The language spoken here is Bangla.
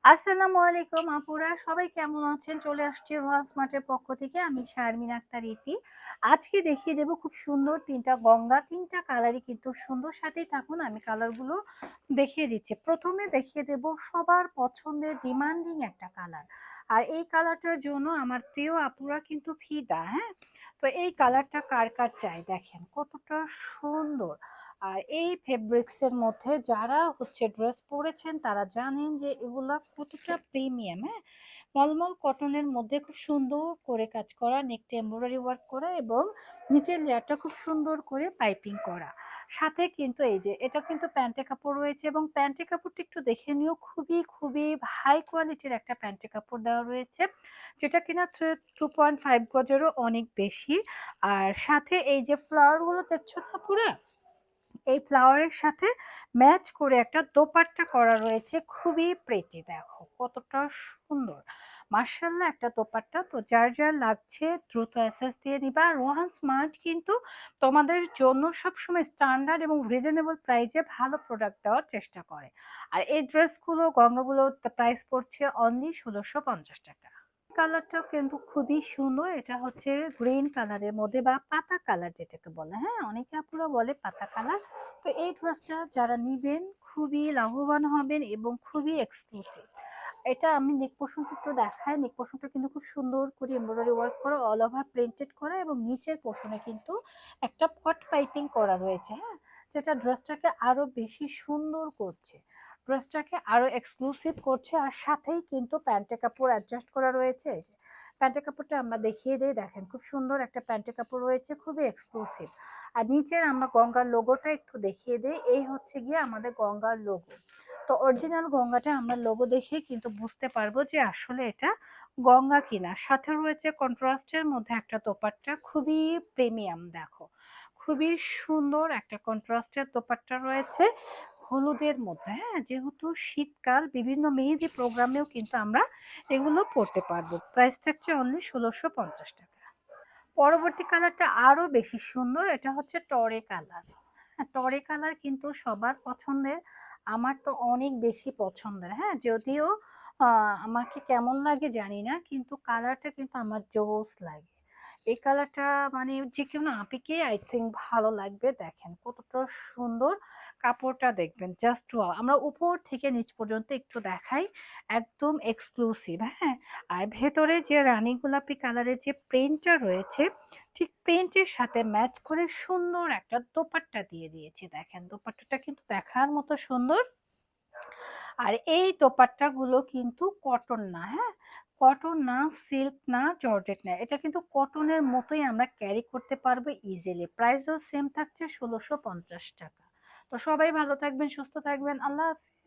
আসসালামু আলাইকুম আপুরা, সবাই কেমন আছেন? চলে আসছি রোহান স্মার্টের পক্ষ থেকে। আমি শারমিন আক্তার ইতি। আজকে দেখিয়ে দেব খুব সুন্দর তিনটা গঙ্গা, তিনটা কালারই কিন্তু সুন্দর। সাথেই থাকুন, আমি কালারগুলো দেখিয়ে দিচ্ছি। প্রথমে দেখিয়ে দেব সবার পছন্দের ডিমান্ডিং একটা কালার, আর এই কালারটার জন্য আমার প্রিয় আপুরা কিন্তু ফিদা। হ্যাঁ, তো এই কালারটা কার কার চাই দেখেন কতটা সুন্দর। আর এই ফেব্রিক্স এর মধ্যে যারা হচ্ছে ড্রেস পরেছেন তারা জানেন যে এগুলা কতটা প্রিমিয়াম। হ্যাঁ, মলমল কটনের মধ্যে খুব সুন্দর করে কাজ করা, নেকটা এমব্রয়ডারি ওয়ার্ক করা এবং নিচের লেয়ারটা খুব সুন্দর করে পাইপিং করা। সাথে কিন্তু এই যে এটা কিন্তু প্যান্টের কাপড় রয়েছে, এবং প্যান্টের কাপড়টা একটু দেখে নিও, খুবই খুবই হাই কোয়ালিটির একটা প্যান্টের কাপড় দেওয়া রয়েছে, যেটা কিনা 2.5 গজেরও অনেক বেশি। আর সাথে এই যে ফ্লাওয়ার গুলো দেখছো না পুরো, এই ফ্লাওয়ারের সাথে ম্যাচ করে একটা দোপাট্টা করা রয়েছে, খুবই প্রেটি। দেখো কতটা সুন্দর, মার্শাল্লাহ একটা দোপাট্টা। তো যার যার লাগছে দ্রুত অ্যাসেস দিয়ে নিবা। রোহান স্মার্ট কিন্তু তোমাদের জন্য সবসময় স্ট্যান্ডার্ড এবং রিজনেবল প্রাইজে ভালো প্রোডাক্ট দেওয়ার চেষ্টা করে। আর এই ড্রেসগুলো গঙ্গাগুলো প্রাইস পড়ছে অনলি 1650 টাকা। কালারটা কিন্তু খুবই সুন্দর, এটা হচ্ছে গ্রিন কালারের মধ্যে বা পাতা কালার যেটাকে বলে। হ্যাঁ, অনেকে আপুরা বলে পাতা কালার। তো এই ড্রেসটা যারা নিবেন খুবই লাভবান হবেন এবং খুবই এক্সক্লুসিভ। এটা আমি নেক পোর্শনটা একটু দেখাই। নেক পোর্শনটা কিন্তু খুব সুন্দর করে এমব্রয়ডারি ওয়ার্ক করা, অল ওভার প্রিন্টেড করা, এবং নিচের পোর্শনে কিন্তু একটা কট পাইপিং করা রয়েছে। হ্যাঁ, যেটা ড্রেসটাকে আরো বেশি সুন্দর করছে, ড্রেসটাকে আরো এক্সক্লুসিভ করছে। আর সাথেই কিন্তু প্যান্টের কাপড় অ্যাডজাস্ট করা রয়েছে। এই যে প্যান্টের কাপড়টা আমরা দেখিয়ে দিই, দেখেন খুব সুন্দর একটা প্যান্টের কাপড় রয়েছে, খুবই এক্সক্লুসিভ। আর নিচের আমরা গঙ্গার লোগোটা একটু দেখিয়ে দিই, এই হচ্ছে গিয়ে আমাদের গঙ্গার লোগো। তো অরিজিনাল গঙ্গাটা আমরা লোগো দেখে কিন্তু বুঝতে পারবো যে আসলে এটা গঙ্গা কিনা। সাথে রয়েছে কন্ট্রাস্টের মধ্যে একটা দোপাট্টা, খুবই প্রিমিয়াম। দেখো খুবই সুন্দর একটা কন্ট্রাস্টের দোপাট্টা রয়েছে হলুদের মধ্যে। হ্যাঁ, যেহেতু শীতকাল, বিভিন্ন মেহেদি প্রোগ্রামেও কিন্তু আমরা এগুলো পড়তে পারবো। প্রাইস থাকছে অনলি 1650 টাকা। পরবর্তী কালারটা আরো বেশি সুন্দর, এটা হচ্ছে টরে কালার। হ্যাঁ, টরে কালার কিন্তু সবার পছন্দের, আমার তো অনেক বেশি পছন্দের। হ্যাঁ, যদিও আমাকে কেমন লাগে জানি না, কিন্তু কালারটা কিন্তু আমার জোস লাগে। এই কালারটা মানে যে কেউ না আপিকে আই থিঙ্ক ভালো লাগবে। দেখেন কতটা সুন্দর, কাপড়টা দেখবেন জাস্ট ওয়াও। আমরা উপর থেকে নিচ পর্যন্ত একটু দেখাই, একদম এক্সক্লুসিভ। হ্যাঁ, আর ভেতরে যে রানী গোলাপি কালারের যে প্রিন্টটা রয়েছে, ঠিক প্রিন্টের সাথে ম্যাচ করে সুন্দর একটা দোপাট্টা দিয়ে দিয়েছে। দেখেন দোপাট্টাটা কিন্তু দেখার মতো সুন্দর। আর এই দোপাট্টা গুলো কিন্তু কটন না। হ্যাঁ, কটন না, সিল্ক না, জর্জেট না, এটা কিন্তু কটনের মতোই আমরা ক্যারি করতে পারবো ইজিলি। প্রাইসও সেম থাকছে 1650 টাকা। তো সবাই ভালো থাকবেন, সুস্থ থাকবেন, আল্লাহ হাফেজ।